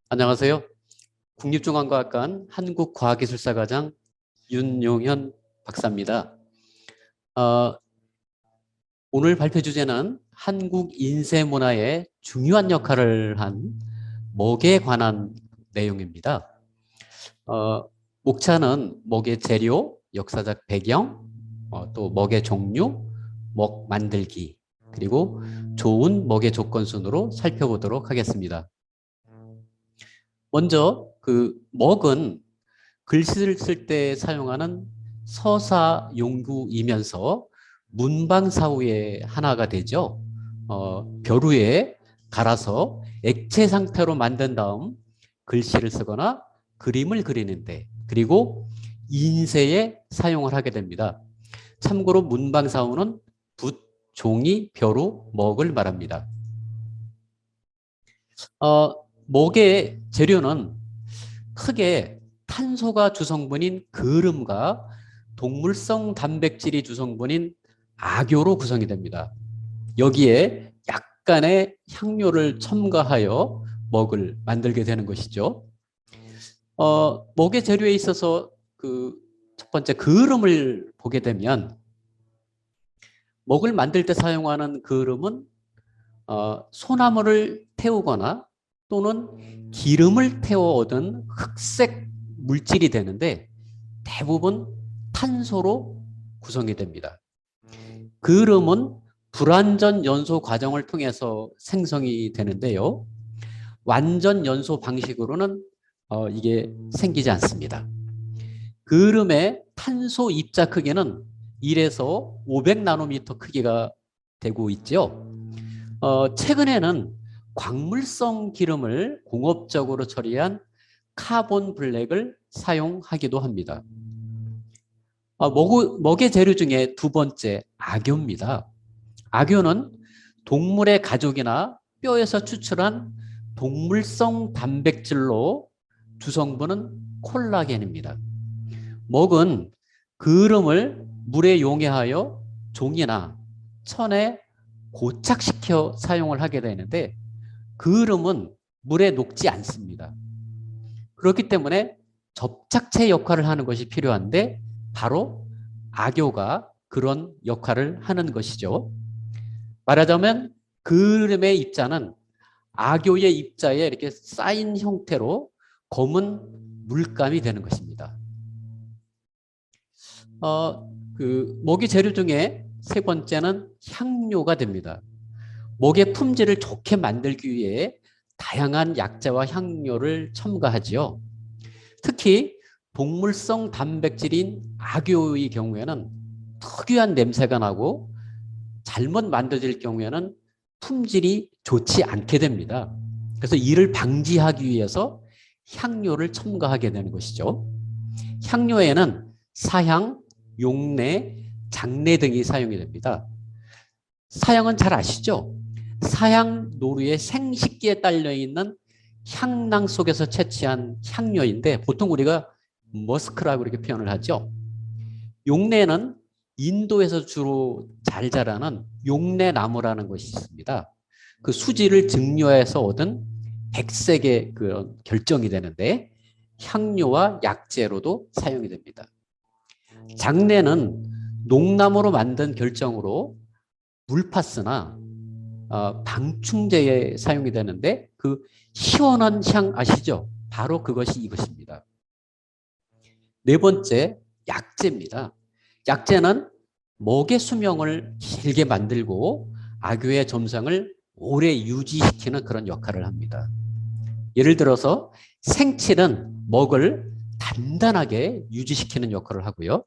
안녕하세요. 국립중앙과학관 한국과학기술사과장 윤용현 박사입니다. 어, 오늘 발표 주제는 한국 인쇄문화에 중요한 역할을 한 먹에 관한 내용입니다. 목차는 먹의 재료, 역사적 배경, 또 먹의 종류, 먹 만들기, 그리고 좋은 먹의 조건 순으로 살펴보도록 하겠습니다. 먼저 먹은 글씨를 쓸 때 사용하는 서사 용구이면서 문방사후의 하나가 되죠. 벼 위에 갈아서 액체 상태로 만든 다음 글씨를 쓰거나 그림을 그리는데, 그리고 인쇄에 사용을 하게 됩니다. 참고로 문방사후는 붓, 종이, 벼루, 먹을 말합니다. 먹의 재료는 크게 탄소가 주성분인 거름과 동물성 단백질이 주성분인 악효로 구성이 됩니다. 여기에 약간의 향료를 첨가하여 먹을 만들게 되는 것이죠. 먹의 재료에 있어서 첫 번째 거름을 보게 되면, 먹을 만들 때 사용하는 거름은 소나무를 태우거나 또는 기름을 태워 얻은 흑색 물질이 되는데, 대부분 탄소로 구성이 됩니다. 거름은 불완전 연소 과정을 통해서 생성이 되는데요. 완전 연소 방식으로는 이게 생기지 않습니다. 거름의 탄소 입자 크기는 1에서 500나노미터 크기가 되고 있죠. 최근에는 광물성 기름을 공업적으로 처리한 카본 블랙을 사용하기도 합니다. 먹의 재료 중에 두 번째, 악효입니다. 악효는 동물의 가죽이나 뼈에서 추출한 동물성 단백질로 주성분은 콜라겐입니다. 먹은 거름을 물에 용해하여 종이나 천에 고착시켜 사용을 하게 되는데, 거름은 물에 녹지 않습니다. 그렇기 때문에 접착체 역할을 하는 것이 필요한데, 바로 악효가 그런 역할을 하는 것이죠. 말하자면 거름의 입자는 악효의 입자에 이렇게 쌓인 형태로 검은 물감이 되는 것입니다. 먹이 재료 중에 세 번째는 향료가 됩니다. 먹의 품질을 좋게 만들기 위해 다양한 약재와 향료를 첨가하지요. 특히 동물성 단백질인 악효의 경우에는 특유한 냄새가 나고, 잘못 만들어질 경우에는 품질이 좋지 않게 됩니다. 그래서 이를 방지하기 위해서 향료를 첨가하게 되는 것이죠. 향료에는 사향, 용내, 장내 등이 사용이 됩니다. 사향은 잘 아시죠? 사향 노루의 생식기에 딸려있는 향낭 속에서 채취한 향료인데, 보통 우리가 머스크라고 이렇게 표현을 하죠. 용내는 인도에서 주로 잘 자라는 용내나무라는 것이 있습니다. 그 수지를 증류해서 얻은 백색의 그런 결정이 되는데, 향료와 약재로도 사용이 됩니다. 장내는 농나무로 만든 결정으로 물파스나 방충제에 사용이 되는데, 그 시원한 향 아시죠? 바로 그것이 이것입니다. 네 번째, 약재입니다. 약재는 먹의 수명을 길게 만들고 악효의 점성을 오래 유지시키는 그런 역할을 합니다. 예를 들어서 생칠은 먹을 단단하게 유지시키는 역할을 하고요.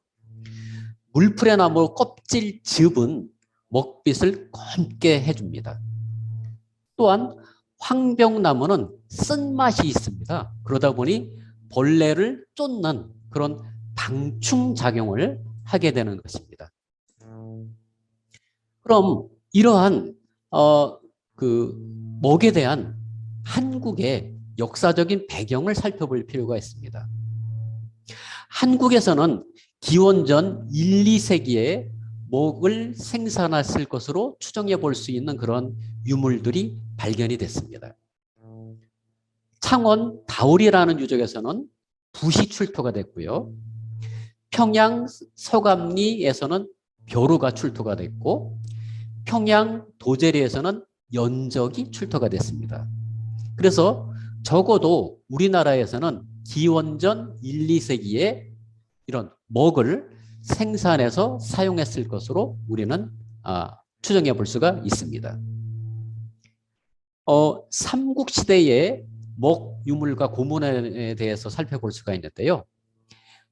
물풀의 나무 껍질즙은 먹빛을 검게 해줍니다. 또한 황병나무는 쓴맛이 있습니다. 그러다 보니 벌레를 쫓는 그런 방충작용을 하게 되는 것입니다. 그럼 이러한 먹에 대한 한국의 역사적인 배경을 살펴볼 필요가 있습니다. 한국에서는 기원전 1, 2세기에 먹을 생산했을 것으로 추정해 볼 수 있는 그런 유물들이 발견이 됐습니다. 창원 다울이라는 유적에서는 붓이 출토가 됐고요. 평양 서감리에서는 벼루가 출토가 됐고 평양 도제리에서는 연적이 출토가 됐습니다. 그래서 적어도 우리나라에서는 기원전 1, 2세기에 이런 먹을 생산해서 사용했을 것으로 우리는 추정해 볼 수가 있습니다. 삼국시대의 먹 유물과 고문에 대해서 살펴볼 수가 있는데요.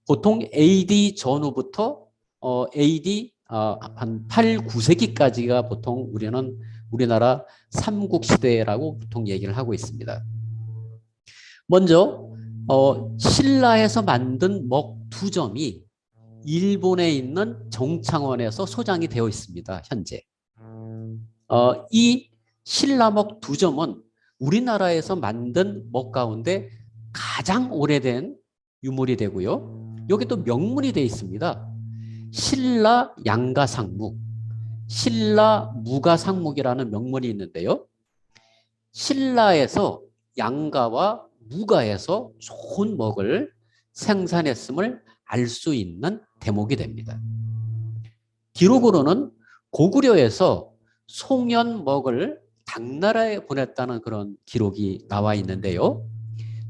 보통 AD 전후부터 AD 한 8, 9세기까지가 보통 우리는 우리나라 삼국시대라고 보통 얘기를 하고 있습니다. 먼저 신라에서 만든 먹 2점이 일본에 있는 정창원에서 소장이 되어 있습니다. 현재. 이 신라먹 2점은 우리나라에서 만든 먹 가운데 가장 오래된 유물이 되고요. 여기 또 명문이 되어 있습니다. 신라 양가상묵, 신라 무가상묵이라는 명문이 있는데요. 신라에서 양가와 무가에서 좋은 먹을 생산했음을 알 수 있는 대목이 됩니다. 기록으로는 고구려에서 송연먹을 당나라에 보냈다는 그런 기록이 나와 있는데요.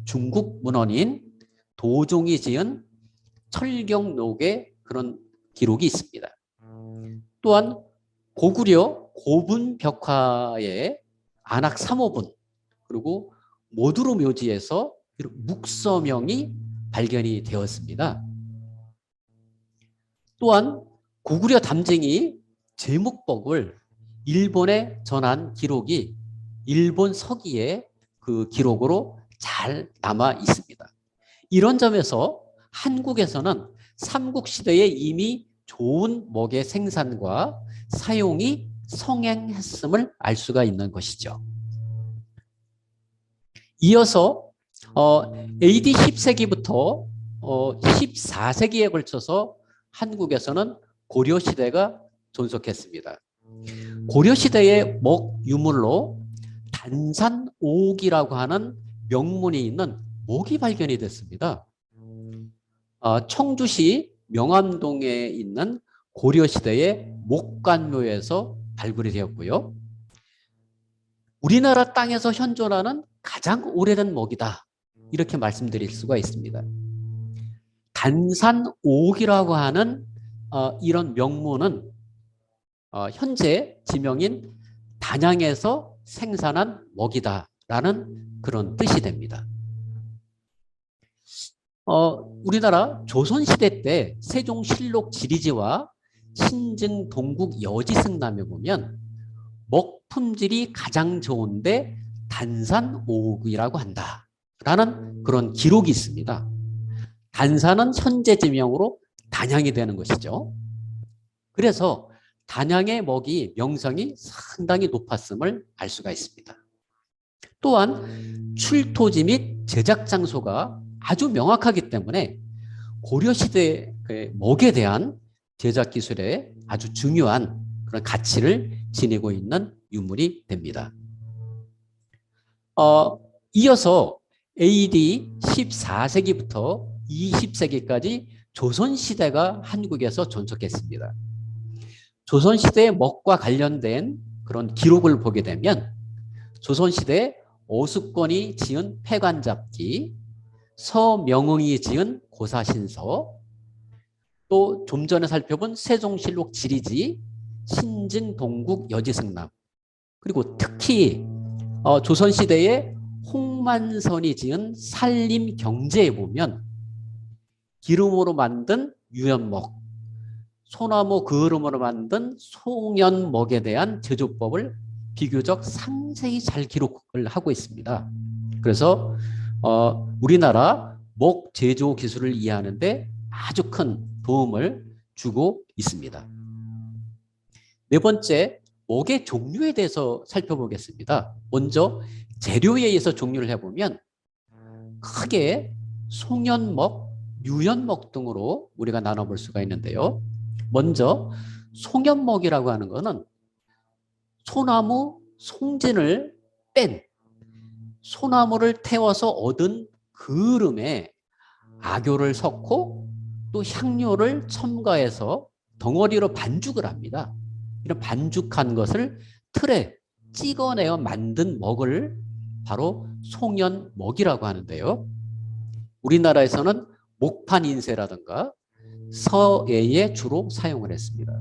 중국 문헌인 도종이 지은 철경록에 그런 기록이 있습니다. 또한 고구려 고분벽화의 안악 3호분 그리고 모두로 묘지에서 묵서명이 발견이 되었습니다. 또한 고구려 담쟁이 제목법을 일본에 전한 기록이 일본 서기의 그 기록으로 잘 남아 있습니다. 이런 점에서 한국에서는 삼국시대에 이미 좋은 먹의 생산과 사용이 성행했음을 알 수가 있는 것이죠. 이어서 AD 10세기부터 14세기에 걸쳐서 한국에서는 고려시대가 존속했습니다. 고려시대의 먹 유물로 단산옥이라고 하는 명문이 있는 목이 발견이 됐습니다. 청주시 명암동에 있는 고려시대의 목관묘에서 발굴이 되었고요. 우리나라 땅에서 현존하는 가장 오래된 먹이다. 이렇게 말씀드릴 수가 있습니다. 단산옥이라고 하는 이런 명문은 현재 지명인 단양에서 생산한 먹이다라는 그런 뜻이 됩니다. 우리나라 조선시대 때 세종실록 지리지와 신증 동국 여지승남에 보면 먹 품질이 가장 좋은데 단산옥이라고 한다라는 그런 기록이 있습니다. 단산은 현재 지명으로 단양이 되는 것이죠. 그래서 단양의 먹이 명성이 상당히 높았음을 알 수가 있습니다. 또한 출토지 및 제작 장소가 아주 명확하기 때문에 고려시대 먹에 대한 제작 기술에 아주 중요한 그런 가치를 지니고 있는 유물이 됩니다. 이어서 AD 14세기부터 20세기까지 조선시대가 한국에서 존속했습니다. 조선시대의 먹과 관련된 그런 기록을 보게 되면 조선시대 오숙권이 지은 폐관잡기, 서명흥이 지은 고사신서, 또 좀 전에 살펴본 세종실록 지리지, 신증동국 여지승남, 그리고 특히 조선시대의 홍만선이 지은 산림경제에 보면 기름으로 만든 유연먹, 소나무 그을음으로 만든 송연먹에 대한 제조법을 비교적 상세히 잘 기록을 하고 있습니다. 그래서 우리나라 먹 제조 기술을 이해하는 데 아주 큰 도움을 주고 있습니다. 네 번째, 먹의 종류에 대해서 살펴보겠습니다. 먼저 재료에 의해서 종류를 해보면 크게 송연먹, 유연먹 등으로 우리가 나눠볼 수가 있는데요. 먼저 송연먹이라고 하는 것은 소나무 송진을 뺀 소나무를 태워서 얻은 그름에 악교를 섞고 또 향료를 첨가해서 덩어리로 반죽을 합니다. 이런 반죽한 것을 틀에 찍어내어 만든 먹을 바로 송연먹이라고 하는데요. 우리나라에서는 목판 인쇄라든가 서예에 주로 사용을 했습니다.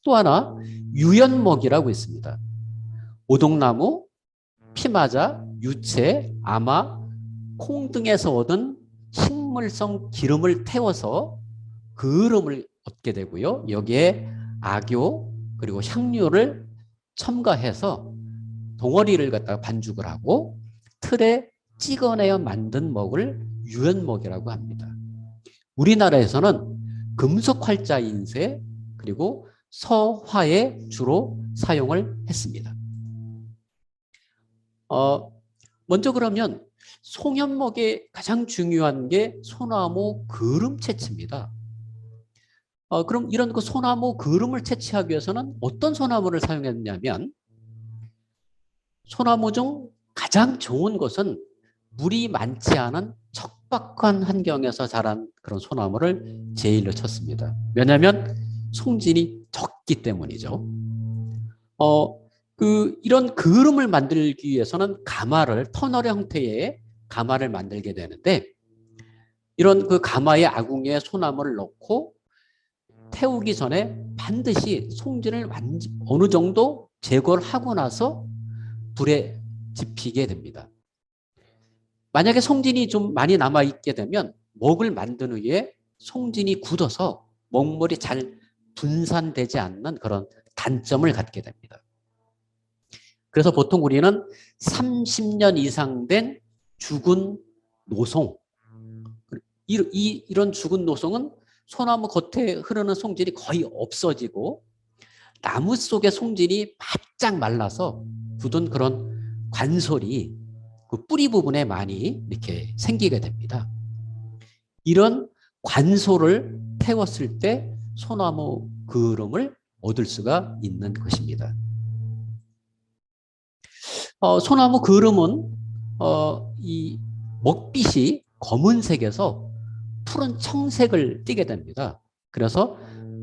또 하나 유연먹이라고 있습니다. 오동나무, 피마자, 유채, 아마, 콩 등에서 얻은 식물성 기름을 태워서 그름을 얻게 되고요. 여기에 악교 그리고 향료를 첨가해서 덩어리를 갖다가 반죽을 하고 틀에 찍어내어 만든 먹을 유연먹이라고 합니다. 우리나라에서는 금속 활자 인쇄 그리고 서화에 주로 사용을 했습니다. 먼저 그러면 송연목의 가장 중요한 게 소나무 그름 채취입니다. 그럼 이런 그 소나무 그름을 채취하기 위해서는 어떤 소나무를 사용했냐면 소나무 중 가장 좋은 것은 물이 많지 않은 척박한 환경에서 자란 그런 소나무를 제일로 쳤습니다. 왜냐하면 송진이 적기 때문이죠. 이런 그름을 만들기 위해서는 가마를 터널 형태의 가마를 만들게 되는데 이런 그 가마에 아궁이에 소나무를 넣고 태우기 전에 반드시 송진을 어느 정도 제거를 하고 나서 불에 지피게 됩니다. 만약에 송진이 좀 많이 남아있게 되면 먹을 만든 후에 송진이 굳어서 먹물이 잘 분산되지 않는 그런 단점을 갖게 됩니다. 그래서 보통 우리는 30년 이상 된 죽은 노송, 이런 죽은 노송은 소나무 겉에 흐르는 송진이 거의 없어지고 나무 속의 송진이 바짝 말라서 굳은 그런 관솔이 그 뿌리 부분에 많이 이렇게 생기게 됩니다. 이런 관솔을 태웠을 때 소나무 그름을 얻을 수가 있는 것입니다. 소나무 그름은 이 먹빛이 검은색에서 푸른 청색을 띠게 됩니다. 그래서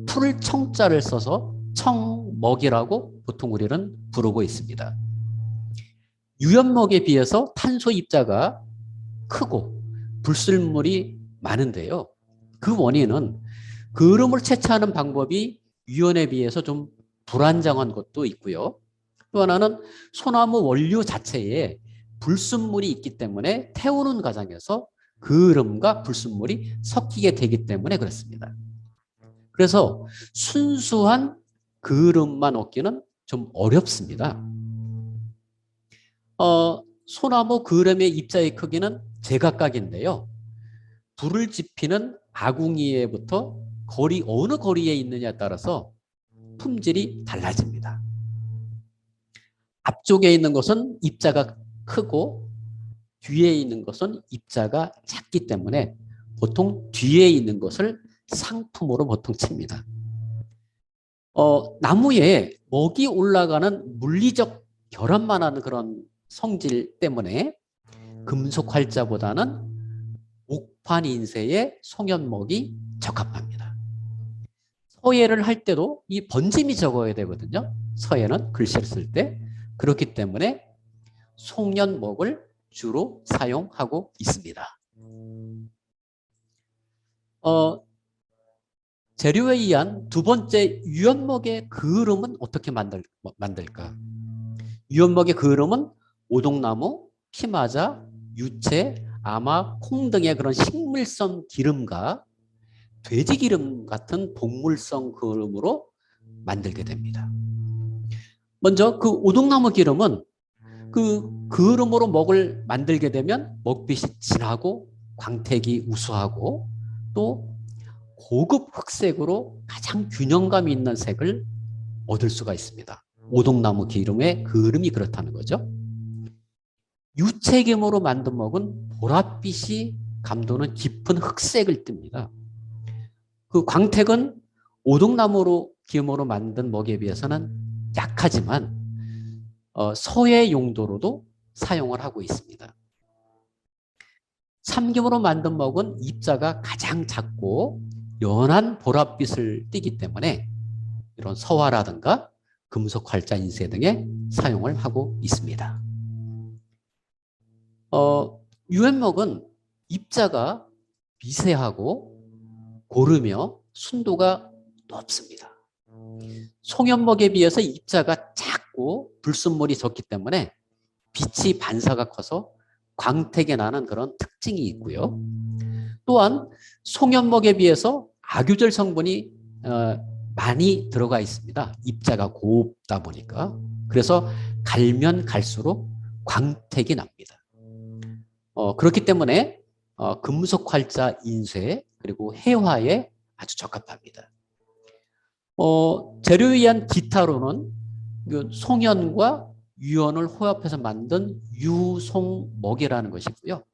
푸를 청자를 써서 청먹이라고 보통 우리는 부르고 있습니다. 유연먹에 비해서 탄소 입자가 크고 불순물이 많은데요. 그 원인은 그름을 채취하는 방법이 유연에 비해서 좀 불안정한 것도 있고요. 또 하나는 소나무 원료 자체에 불순물이 있기 때문에 태우는 과정에서 그름과 불순물이 섞이게 되기 때문에 그렇습니다. 그래서 순수한 그름만 얻기는 좀 어렵습니다. 소나무 그름의 입자의 크기는 제각각인데요. 불을 지피는 아궁이에부터 어느 거리에 있느냐에 따라서 품질이 달라집니다. 앞쪽에 있는 것은 입자가 크고 뒤에 있는 것은 입자가 작기 때문에 보통 뒤에 있는 것을 상품으로 보통 칩니다. 나무에 먹이 올라가는 물리적 결합만 하는 그런 성질 때문에 금속 활자보다는 목판 인쇄의 송연목이 적합합니다. 서예를 할 때도 이 번짐이 적어야 되거든요. 서예는 글씨를 쓸 때. 그렇기 때문에 송연목을 주로 사용하고 있습니다. 재료에 의한 두 번째 유연목의 그름은 어떻게 만들까? 유연목의 그름은 오동나무, 피마자, 유채, 아마, 콩 등의 그런 식물성 기름과 돼지기름 같은 동물성 그름으로 만들게 됩니다. 먼저 그 오동나무 기름은 그 그름으로 먹을 만들게 되면 먹빛이 진하고 광택이 우수하고 또 고급 흑색으로 가장 균형감 있는 색을 얻을 수가 있습니다. 오동나무 기름의 그름이 그렇다는 거죠. 유채기름으로 만든 먹은 보랏빛이 감도는 깊은 흑색을 띱니다. 그 광택은 오동나무로 기름으로 만든 먹에 비해서는 약하지만 서예 용도로도 사용을 하고 있습니다. 삼김으로 만든 먹은 입자가 가장 작고 연한 보랏빛을 띠기 때문에 이런 서화라든가 금속 활자 인쇄 등에 사용을 하고 있습니다. 유연목은 입자가 미세하고 고르며 순도가 높습니다. 송연목에 비해서 입자가 작고 불순물이 적기 때문에 빛이 반사가 커서 광택이 나는 그런 특징이 있고요. 또한 송연목에 비해서 악유절 성분이 많이 들어가 있습니다. 입자가 곱다 보니까. 그래서 갈면 갈수록 광택이 납니다. 그렇기 때문에 금속 활자 인쇄 그리고 해화에 아주 적합합니다. 재료에 의한 기타로는 송연과 유연을 혼합해서 만든 유송목이라는 것이고요.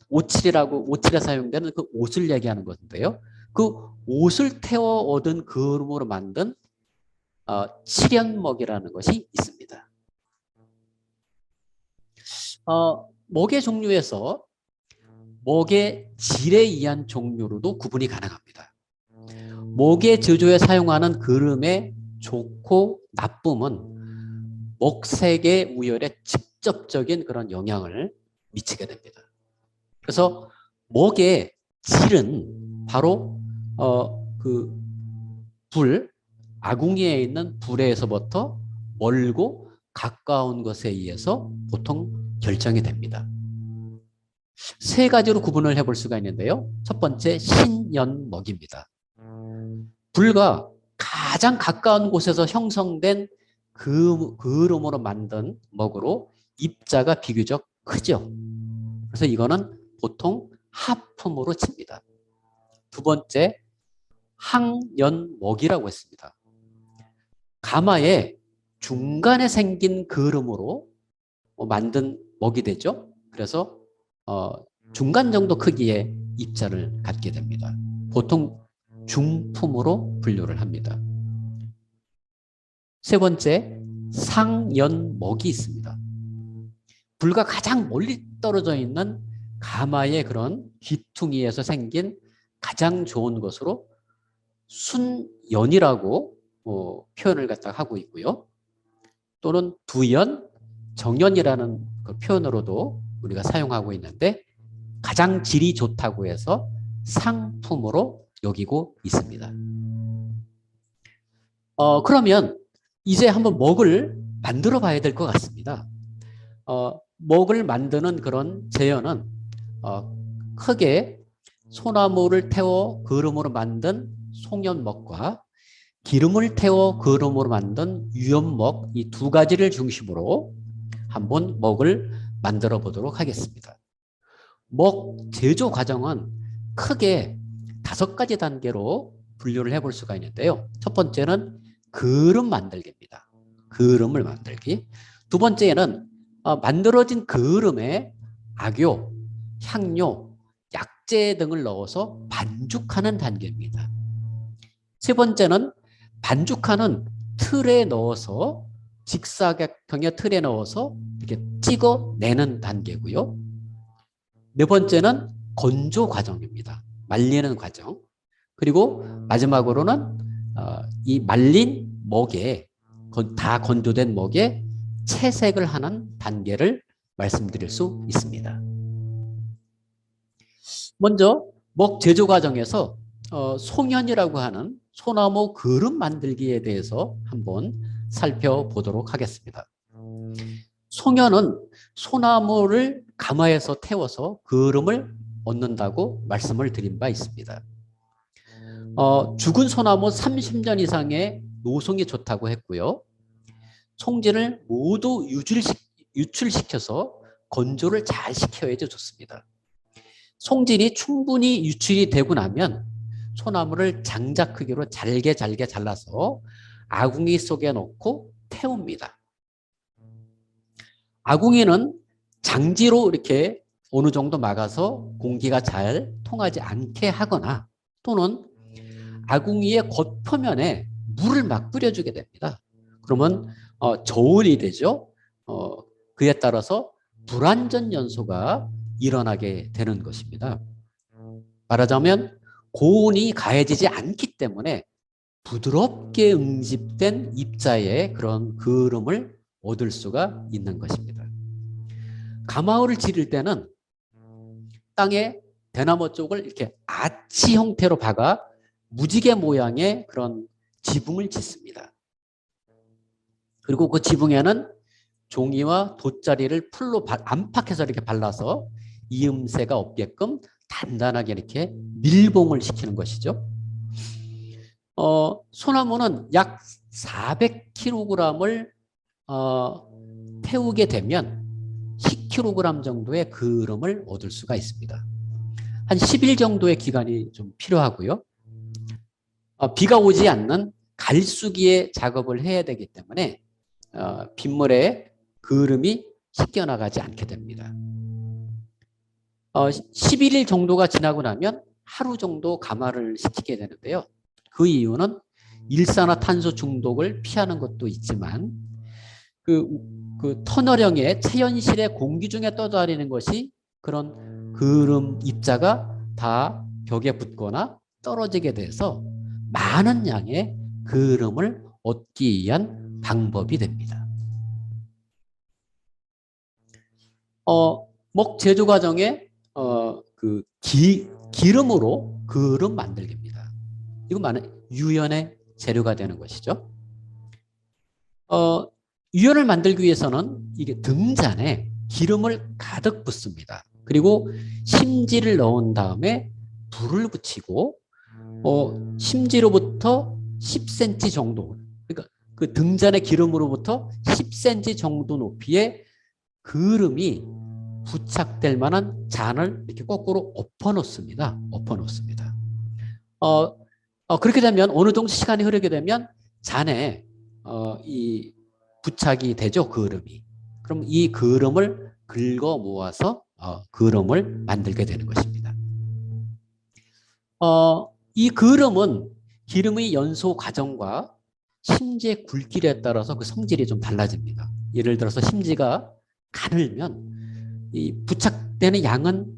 오칠에 사용되는 그 옷을 얘기하는 것인데요. 그 옷을 태워 얻은 그음으로 만든 칠연목이라는 것이 있습니다. 목의 종류에서 목의 질에 의한 종류로도 구분이 가능합니다. 목의 제조에 사용하는 그름의 좋고 나쁨은 목색의 우열에 직접적인 그런 영향을 미치게 됩니다. 그래서 목의 질은 바로 아궁이에 있는 불에서부터 멀고 가까운 것에 의해서 보통 결정이 됩니다. 세 가지로 구분을 해볼 수가 있는데요. 첫 번째 신연목입니다. 불과 가장 가까운 곳에서 형성된 그음으로 만든 먹으로 입자가 비교적 크죠. 그래서 이거는 보통 하품으로 칩니다. 두 번째 항연목이라고 했습니다. 가마의 중간에 생긴 그음으로 만든 먹이 되죠. 그래서 중간 정도 크기의 입자를 갖게 됩니다. 보통 중품으로 분류를 합니다. 세 번째, 상연목이 있습니다. 불과 가장 멀리 떨어져 있는 가마의 그런 귀퉁이에서 생긴 가장 좋은 것으로 순연이라고 표현을 갖다가 하고 있고요. 또는 두연, 정연이라는 그 표현으로도 우리가 사용하고 있는데 가장 질이 좋다고 해서 상품으로 여기고 있습니다. 그러면 이제 한번 먹을 만들어 봐야 될 것 같습니다. 먹을 만드는 그런 재현은 크게 소나무를 태워 그름으로 만든 송연목과 기름을 태워 그름으로 만든 유연목 이 두 가지를 중심으로 한번 먹을 만들어 보도록 하겠습니다. 먹 제조 과정은 크게 5가지 단계로 분류를 해볼 수가 있는데요. 첫 번째는 그름 만들기입니다. 그름을 만들기. 두 번째는 만들어진 그름에 악효, 향료, 약재 등을 넣어서 반죽하는 단계입니다. 세 번째는 반죽하는 틀에 넣어서 직사각형의 틀에 넣어서 이렇게 찍어내는 단계고요. 네 번째는 건조 과정입니다. 말리는 과정. 그리고 마지막으로는 이 말린 먹에 다 건조된 먹에 채색을 하는 단계를 말씀드릴 수 있습니다. 먼저 먹 제조 과정에서 송연이라고 하는 소나무 그릇 만들기에 대해서 한번 살펴보도록 하겠습니다. 송연은 소나무를 가마에서 태워서 그름을 얻는다고 말씀을 드린 바 있습니다. 죽은 소나무 30년 이상의 노송이 좋다고 했고요. 송진을 모두 유출시켜서 건조를 잘 시켜야지 좋습니다. 송진이 충분히 유출이 되고 나면 소나무를 장작 크기로 잘게 잘라서 아궁이 속에 넣고 태웁니다. 아궁이는 장지로 이렇게 어느 정도 막아서 공기가 잘 통하지 않게 하거나 또는 아궁이의 겉표면에 물을 막 뿌려주게 됩니다. 그러면 저온이 되죠. 그에 따라서 불완전 연소가 일어나게 되는 것입니다. 말하자면 고온이 가해지지 않기 때문에 부드럽게 응집된 입자의 그런 그름을 얻을 수가 있는 것입니다. 가마울을 지를 때는 땅에 대나무 쪽을 이렇게 아치 형태로 박아 무지개 모양의 그런 지붕을 짓습니다. 그리고 그 지붕에는 종이와 돗자리를 풀로 안팎에서 이렇게 발라서 이음새가 없게끔 단단하게 이렇게 밀봉을 시키는 것이죠. 소나무는 약 400kg을 태우게 되면 10kg 정도의 그름을 얻을 수가 있습니다. 한 10일 정도의 기간이 좀 필요하고요. 비가 오지 않는 갈수기에 작업을 해야 되기 때문에 빗물에 그름이 씻겨나가지 않게 됩니다. 11일 정도가 지나고 나면 하루 정도 가마를 시키게 되는데요. 그 이유는 일산화탄소 중독을 피하는 것도 있지만 그 터널형의 체연실의 공기 중에 떠다니는 것이 그런 그름 입자가 다 벽에 붙거나 떨어지게 돼서 많은 양의 그름을 얻기 위한 방법이 됩니다. 목 제조 과정에 기름으로 그름 만들기입니다. 이건 많은 유연의 재료가 되는 것이죠. 유연을 만들기 위해서는 이게 등잔에 기름을 가득 붓습니다. 그리고 심지를 넣은 다음에 불을 붙이고 심지로부터 10cm 정도, 그러니까 그 등잔의 기름으로부터 10cm 정도 높이의 그름이 부착될 만한 잔을 이렇게 거꾸로 엎어 놓습니다. 그렇게 되면 어느 정도 시간이 흐르게 되면 잔에 이 부착이 되죠, 그름이. 그럼 이 그름을 긁어 모아서 그름을 만들게 되는 것입니다. 이 그름은 기름의 연소 과정과 심지의 굵기에 따라서 그 성질이 좀 달라집니다. 예를 들어서 심지가 가늘면 이 부착되는 양은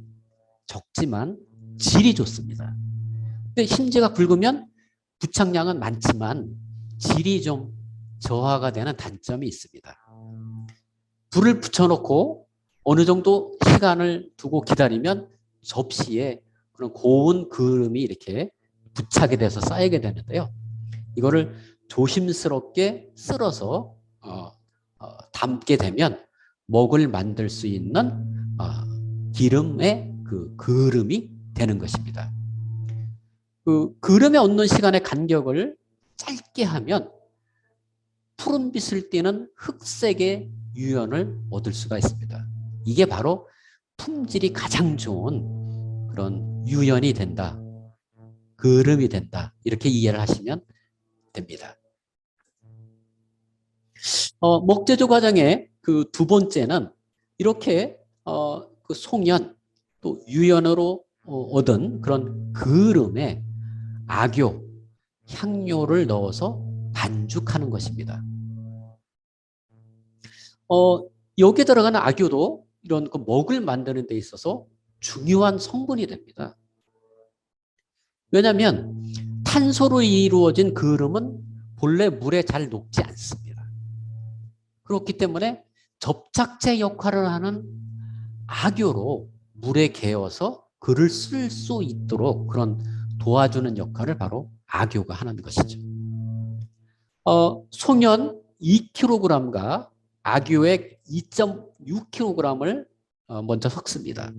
적지만 질이 좋습니다. 근데 심지가 굵으면 부착량은 많지만 질이 좀 저하가 되는 단점이 있습니다. 불을 붙여놓고 어느 정도 시간을 두고 기다리면 접시에 그런 고운 그름이 이렇게 부착이 돼서 쌓이게 되는데요. 이거를 조심스럽게 쓸어서 담게 되면 먹을 만들 수 있는 기름의 그 그름이 되는 것입니다. 그 그름에 얻는 시간의 간격을 짧게 하면 푸른빛을 띠는 흑색의 유연을 얻을 수가 있습니다. 이게 바로 품질이 가장 좋은 그런 유연이 된다. 그름이 된다. 이렇게 이해를 하시면 됩니다. 목제조 과정의 그 두 번째는 이렇게 그 송연 또 유연으로 얻은 그런 그름에 악교, 향료를 넣어서 반죽하는 것입니다. 여기에 들어가는 악유도 이런 그 먹을 만드는 데 있어서 중요한 성분이 됩니다. 왜냐하면 탄소로 이루어진 그름은 본래 물에 잘 녹지 않습니다. 그렇기 때문에 접착제 역할을 하는 악유로 물에 개어서 글을 쓸 수 있도록 그런 도와주는 역할을 바로 악유가 하는 것이죠. 송연 2kg과 악유액 2.6kg을 먼저 섞습니다.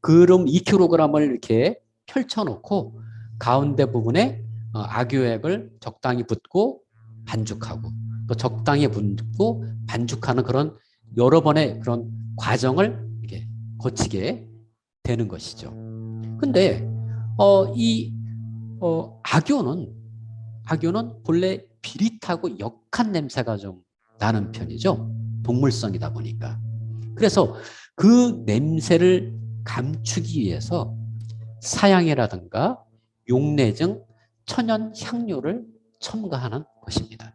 그름 2kg을 이렇게 펼쳐놓고 가운데 부분에 악유액을 적당히 붓고 반죽하고 또 적당히 붓고 반죽하는 그런 여러 번의 그런 과정을 이렇게 거치게 되는 것이죠. 근데 이 악유는 본래 비릿하고 역한 냄새가 좀 나는 편이죠. 동물성이다 보니까. 그래서 그 냄새를 감추기 위해서 사양이라든가 용내 등 천연 향료를 첨가하는 것입니다.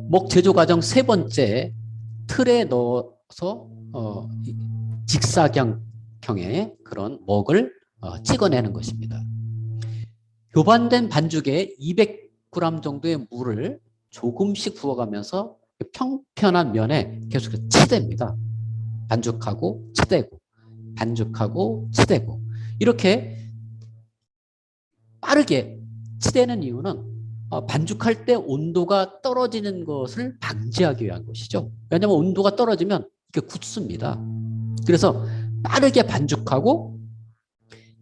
먹 제조 과정 세 번째, 틀에 넣어서 직사각형의 그런 먹을 찍어내는 것입니다. 교반된 반죽에 200g 정도의 물을 조금씩 부어가면서 평평한 면에 계속 치댑니다. 반죽하고 치대고 반죽하고 치대고 이렇게 빠르게 치대는 이유는 반죽할 때 온도가 떨어지는 것을 방지하기 위한 것이죠. 왜냐하면 온도가 떨어지면 이게 굳습니다. 그래서 빠르게 반죽하고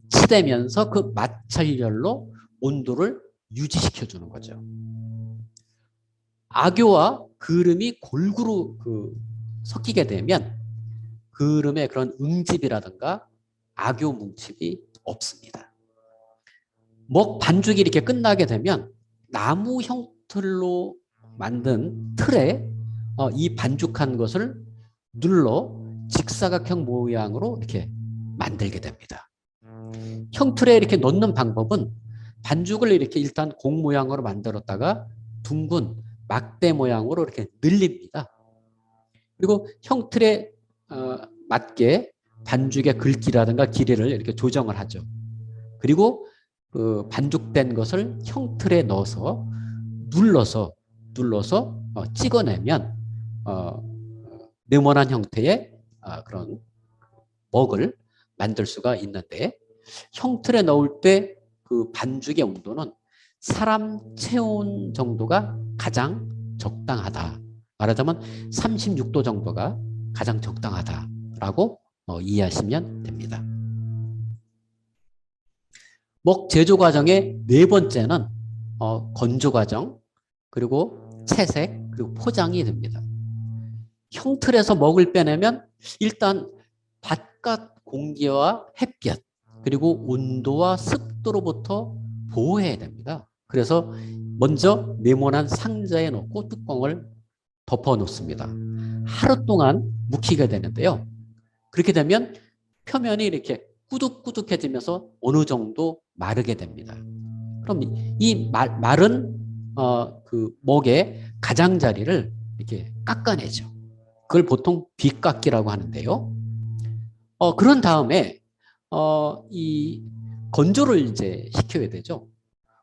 치대면서 그 마찰열로 온도를 유지시켜주는 거죠. 악교와 그름이 골고루 섞이게 되면 그름의 그런 응집이라든가 악교 뭉집이 없습니다. 먹 반죽이 이렇게 끝나게 되면 나무 형틀로 만든 틀에 이 반죽한 것을 눌러 직사각형 모양으로 이렇게 만들게 됩니다. 형틀에 이렇게 넣는 방법은 반죽을 이렇게 일단 공 모양으로 만들었다가 둥근 막대 모양으로 이렇게 늘립니다. 그리고 형틀에 맞게 반죽의 굵기라든가 길이를 이렇게 조정을 하죠. 그리고 그 반죽된 것을 형틀에 넣어서 눌러서 찍어내면 네모난 형태의 그런 먹을 만들 수가 있는데, 형틀에 넣을 때 그 반죽의 온도는 사람 체온 정도가 가장 적당하다. 말하자면 36도 정도가 가장 적당하다라고 이해하시면 됩니다. 먹 제조 과정의 네 번째는 건조 과정, 그리고 채색, 그리고 포장이 됩니다. 형틀에서 먹을 빼내면 일단 바깥 공기와 햇볕, 그리고 온도와 습도로부터 보호해야 됩니다. 그래서 먼저 네모난 상자에 넣고 뚜껑을 덮어 놓습니다. 하루 동안 묵히게 되는데요. 그렇게 되면 표면이 이렇게 꾸덕꾸덕해지면서 어느 정도 마르게 됩니다. 그럼 이 마른 그 먹의 가장자리를 이렇게 깎아내죠. 그걸 보통 빗깎기라고 하는데요. 그런 다음에 이 건조를 이제 시켜야 되죠.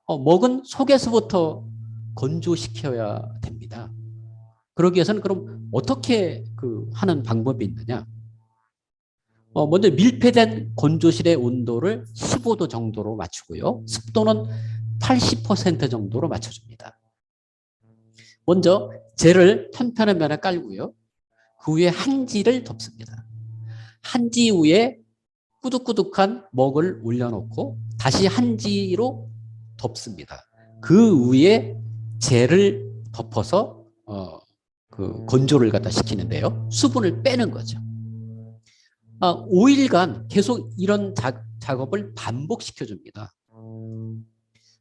먹은 속에서부터 건조시켜야 됩니다. 그러기 위해서는 그럼 어떻게 하는 방법이 있느냐? 먼저 밀폐된 건조실의 온도를 15도 정도로 맞추고요. 습도는 80% 정도로 맞춰줍니다. 먼저 젤을 편편한 면에 깔고요. 그 위에 한지를 덮습니다. 한지 위에 꾸덕꾸덕한 먹을 올려놓고 다시 한지로 덮습니다. 그 위에 젤을 덮어서 그 건조를 갖다 시키는데요. 수분을 빼는 거죠. 5일간 계속 이런 작업을 반복시켜줍니다.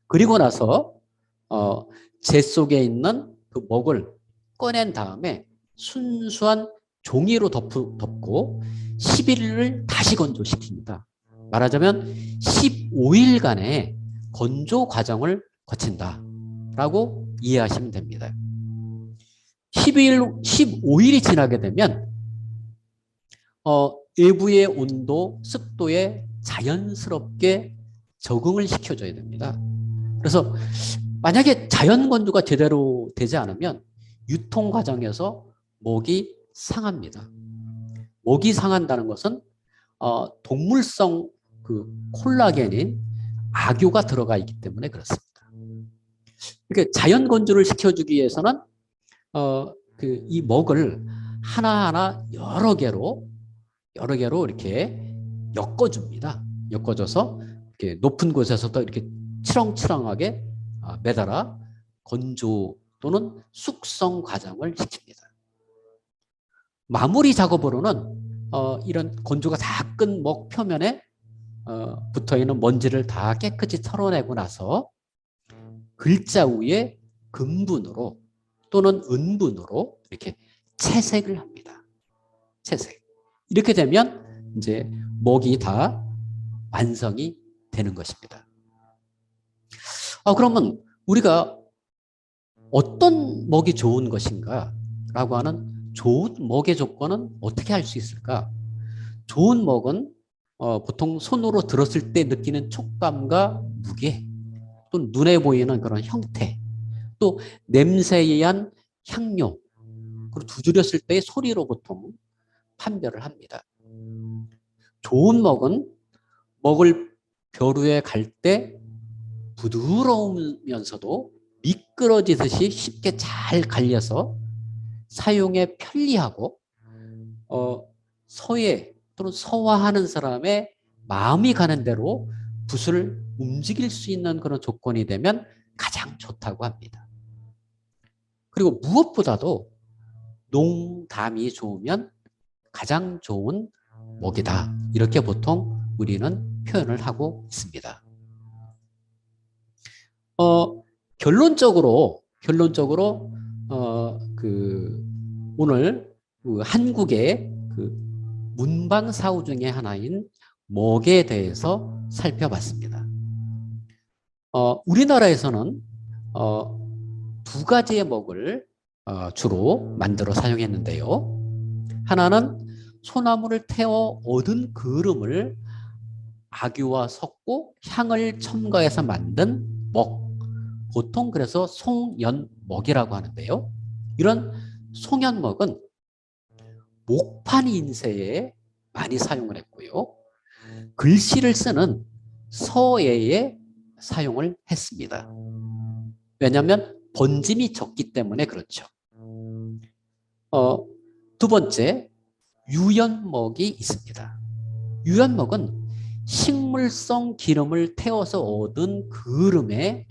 그리고 나서 재 속에 있는 그 먹을 꺼낸 다음에 순수한 종이로 덮고 11일을 다시 건조시킵니다. 말하자면 15일간의 건조 과정을 거친다라고 이해하시면 됩니다. 15일이 지나게 되면 외부의 온도, 습도에 자연스럽게 적응을 시켜줘야 됩니다. 그래서 만약에 자연 건조가 제대로 되지 않으면 유통 과정에서 목이 상합니다. 목이 상한다는 것은 동물성 그 콜라겐인 악효가 들어가 있기 때문에 그렇습니다. 이렇게 자연 건조를 시켜주기 위해서는 이 먹을 하나하나 여러 개로 이렇게 엮어줍니다. 엮어줘서 이렇게 높은 곳에서도 이렇게 치렁치렁하게 매달아 건조 또는 숙성 과정을 시킵니다. 마무리 작업으로는 이런 건조가 다 끝 먹 표면에 붙어있는 먼지를 다 깨끗이 털어내고 나서 글자 위에 금분으로 또는 은분으로 이렇게 채색을 합니다. 채색. 이렇게 되면 이제 먹이 다 완성이 되는 것입니다. 그러면 우리가 어떤 먹이 좋은 것인가 라고 하는 좋은 먹의 조건은 어떻게 할 수 있을까? 좋은 먹은 보통 손으로 들었을 때 느끼는 촉감과 무게, 또 눈에 보이는 그런 형태, 또 냄새에 의한 향료, 그리고 두드렸을 때의 소리로 보통 판별을 합니다. 좋은 먹은 먹을 벼루에 갈 때 부드러우면서도 미끄러지듯이 쉽게 잘 갈려서 사용에 편리하고 서예 또는 서화하는 사람의 마음이 가는 대로 붓을 움직일 수 있는 그런 조건이 되면 가장 좋다고 합니다. 그리고 무엇보다도 농담이 좋으면 가장 좋은 먹이다. 이렇게 보통 우리는 표현을 하고 있습니다. 결론적으로 오늘 그 한국의 그 문방 사후 중에 하나인 먹에 대해서 살펴봤습니다. 우리나라에서는 두 가지의 먹을 주로 만들어 사용했는데요. 하나는 소나무를 태워 얻은 그름을 아귀와 섞고 향을 첨가해서 만든 먹, 보통 그래서 송연먹이라고 하는데요. 이런 송연먹은 목판 인쇄에 많이 사용을 했고요. 글씨를 쓰는 서예에 사용을 했습니다. 왜냐하면 번짐이 적기 때문에 그렇죠. 두 번째, 유연먹이 있습니다. 유연먹은 식물성 기름을 태워서 얻은 그름에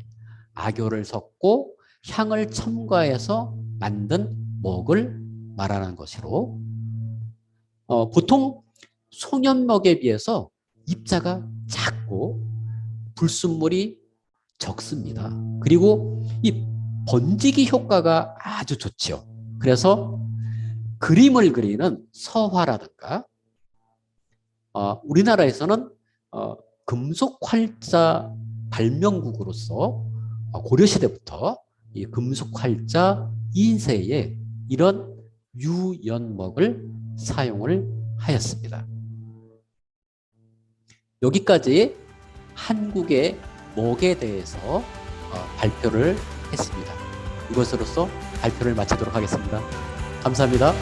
악효를 섞고 향을 첨가해서 만든 먹을 말하는 것으로 보통 송연먹에 비해서 입자가 작고 불순물이 적습니다. 그리고 이 번지기 효과가 아주 좋죠. 그래서 그림을 그리는 서화라든가 우리나라에서는 금속 활자 발명국으로서 고려시대부터 이 금속 활자 인쇄에 이런 유연먹을 사용을 하였습니다. 여기까지 한국의 먹에 대해서 발표를 했습니다. 이것으로서 발표를 마치도록 하겠습니다. 감사합니다.